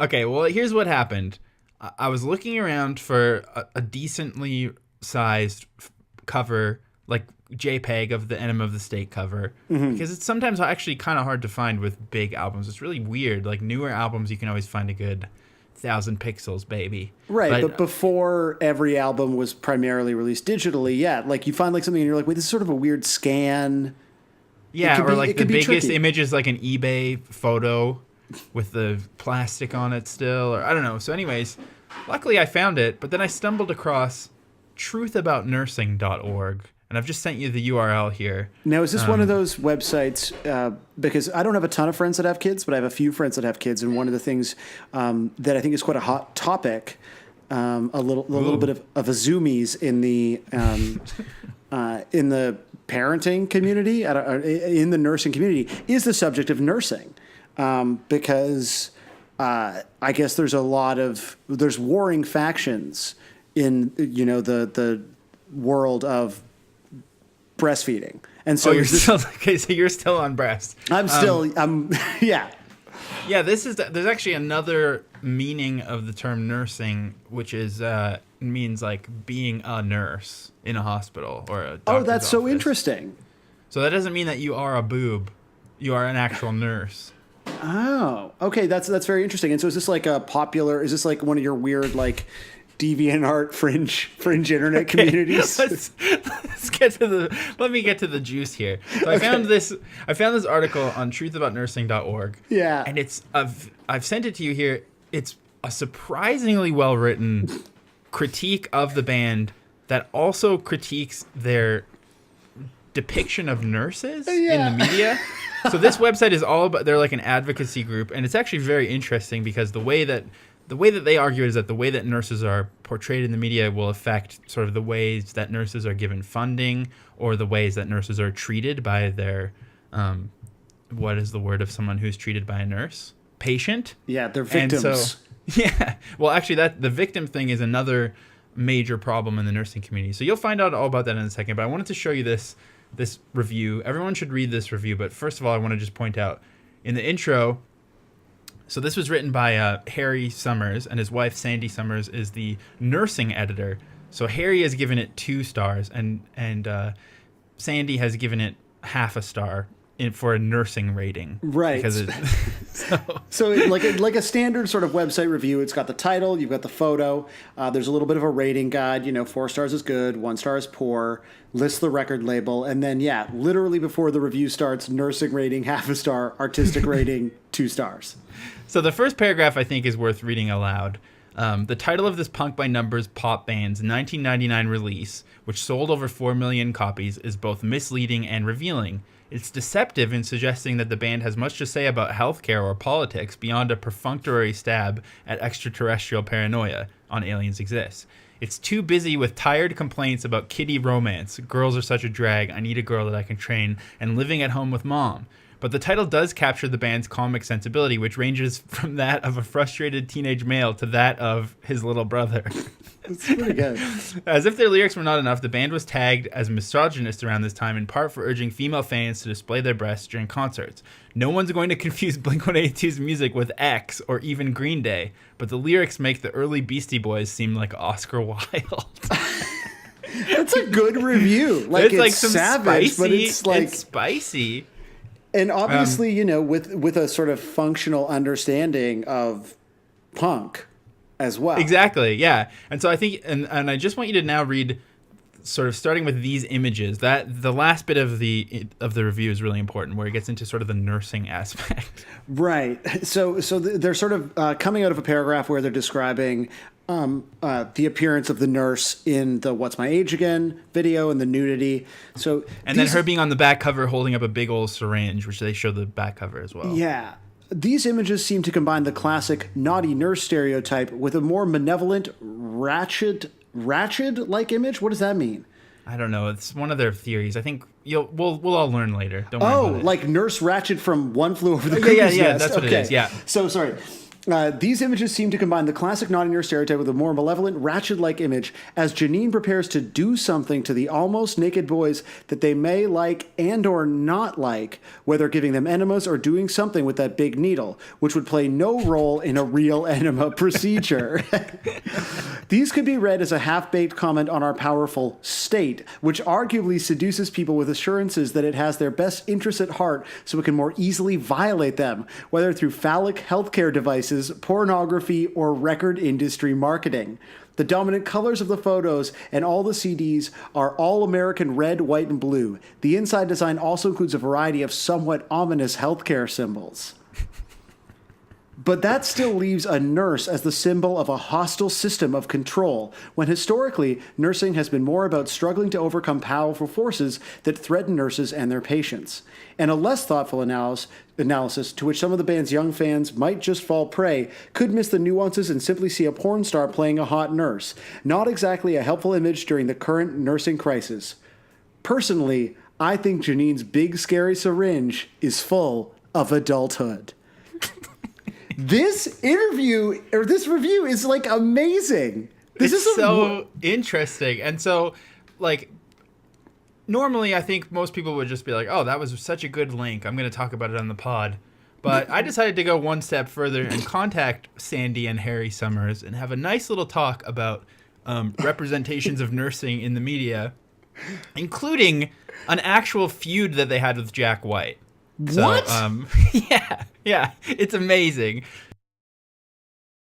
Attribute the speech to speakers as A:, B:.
A: Okay, well, here's what happened. I was looking around for a decently sized cover, like JPEG of the Enema of the State cover, because it's sometimes actually kind of hard to find with big albums. It's really weird. Like newer albums, you can always find a good 1,000 pixels, baby.
B: Right, but before every album was primarily released digitally, yeah, like you find like something and you're like, wait, this is sort of a weird scan.
A: Yeah, or like the biggest image is like an eBay photo with the plastic on it still, or I don't know. So anyways, luckily I found it, but then I stumbled across truthaboutnursing.org, and I've just sent you the URL here.
B: Now, is this one of those websites, because I don't have a ton of friends that have kids, but I have a few friends that have kids, and one of the things that I think is quite a hot topic, a little bit of a zoomies in the parenting community, in the nursing community, is the subject of nursing. Because I guess there's warring factions in the world of breastfeeding, and so
A: so you're still on breast.
B: Yeah.
A: There's actually another meaning of the term nursing, which is means like being a nurse in a hospital or a doctor's
B: that's
A: office.
B: so interesting.
A: So that doesn't mean that you are a boob. You are an actual nurse.
B: Oh, okay. That's very interesting. And so is this like is this like one of your weird like DeviantArt fringe internet communities?
A: Let me get to the juice here. So I found this article on truthaboutnursing.org.
B: Yeah.
A: And I've sent it to you here. It's a surprisingly well written critique of the band that also critiques their depiction of nurses in the media. So this website is all about, they're like an advocacy group, and it's actually very interesting because the way that they argue is that the way that nurses are portrayed in the media will affect sort of the ways that nurses are given funding or the ways that nurses are treated by their, what is the word of someone who's treated by a nurse? Patient?
B: Yeah, they're victims.
A: And so, yeah. Well, actually, the victim thing is another major problem in the nursing community. So you'll find out all about that in a second, but I wanted to show you this review. Everyone should read this review, but first of all, I want to just point out in the intro, so this was written by Harry Summers, and his wife Sandy Summers is the nursing editor. So Harry has given it 2 stars, and Sandy has given it half a star for a nursing rating.
B: Right. So like a standard sort of website review, it's got the title, you've got the photo, there's a little bit of a rating guide, 4 stars is good, 1 star is poor, lists the record label, and then, literally before the review starts, nursing rating, half a star, artistic rating, 2 stars.
A: So the first paragraph, I think, is worth reading aloud. The title of this Punk by Numbers pop band's 1999 release, which sold over 4 million copies, is both misleading and revealing. It's deceptive in suggesting that the band has much to say about healthcare or politics beyond a perfunctory stab at extraterrestrial paranoia on Aliens Exist. It's too busy with tired complaints about kiddie romance, girls are such a drag, I need a girl that I can train, and living at home with mom. But the title does capture the band's comic sensibility, which ranges from that of a frustrated teenage male to that of his little brother.
B: It's pretty good.
A: As if their lyrics were not enough, the band was tagged as misogynist around this time, in part for urging female fans to display their breasts during concerts. No one's going to confuse Blink-182's music with X or even Green Day, but the lyrics make the early Beastie Boys seem like Oscar Wilde.
B: That's a good review. It's like some savage,
A: spicy,
B: but it's like
A: it's spicy.
B: And obviously, with a sort of functional understanding of punk as well.
A: Exactly, yeah. And so I think, and I just want you to now read, sort of starting with these images. That the last bit of the review is really important, where it gets into sort of the nursing aspect.
B: Right. So they're sort of coming out of a paragraph where they're describing the appearance of the nurse in the "What's My Age Again" video and the nudity.
A: And then her being on the back cover holding up a big old syringe, which they show the back cover as well.
B: Yeah. These images seem to combine the classic naughty nurse stereotype with a more malevolent, ratchet-like image. What does that mean?
A: I don't know. It's one of their theories. I think we'll all learn later. Don't worry about it.
B: Like Nurse Ratched from One Flew Over the Cuckoo's Nest.
A: Yeah, that's what it is. Yeah.
B: So sorry. These images seem to combine the classic naughty stereotype with a more malevolent, ratchet-like image as Janine prepares to do something to the almost naked boys that they may like and or not like, whether giving them enemas or doing something with that big needle, which would play no role in a real enema procedure. These could be read as a half-baked comment on our powerful state, which arguably seduces people with assurances that it has their best interests at heart so it can more easily violate them, whether through phallic healthcare devices, pornography, or record industry marketing. The dominant colors of the photos and all the CDs are all American red, white, and blue. The inside design also includes a variety of somewhat ominous healthcare symbols. But that still leaves a nurse as the symbol of a hostile system of control, when historically, nursing has been more about struggling to overcome powerful forces that threaten nurses and their patients. And a less thoughtful analysis, to which some of the band's young fans might just fall prey, could miss the nuances and simply see a porn star playing a hot nurse. Not exactly a helpful image during the current nursing crisis. Personally, I think Janine's big scary syringe is full of adulthood. This review is like amazing.
A: This is so interesting. And so, like, normally I think most people would just be like, oh, that was such a good link, I'm going to talk about it on the pod. But I decided to go one step further and contact Sandy and Harry Summers and have a nice little talk about representations of nursing in the media, including an actual feud that they had with Jack White. So,
B: what?
A: Yeah, it's amazing.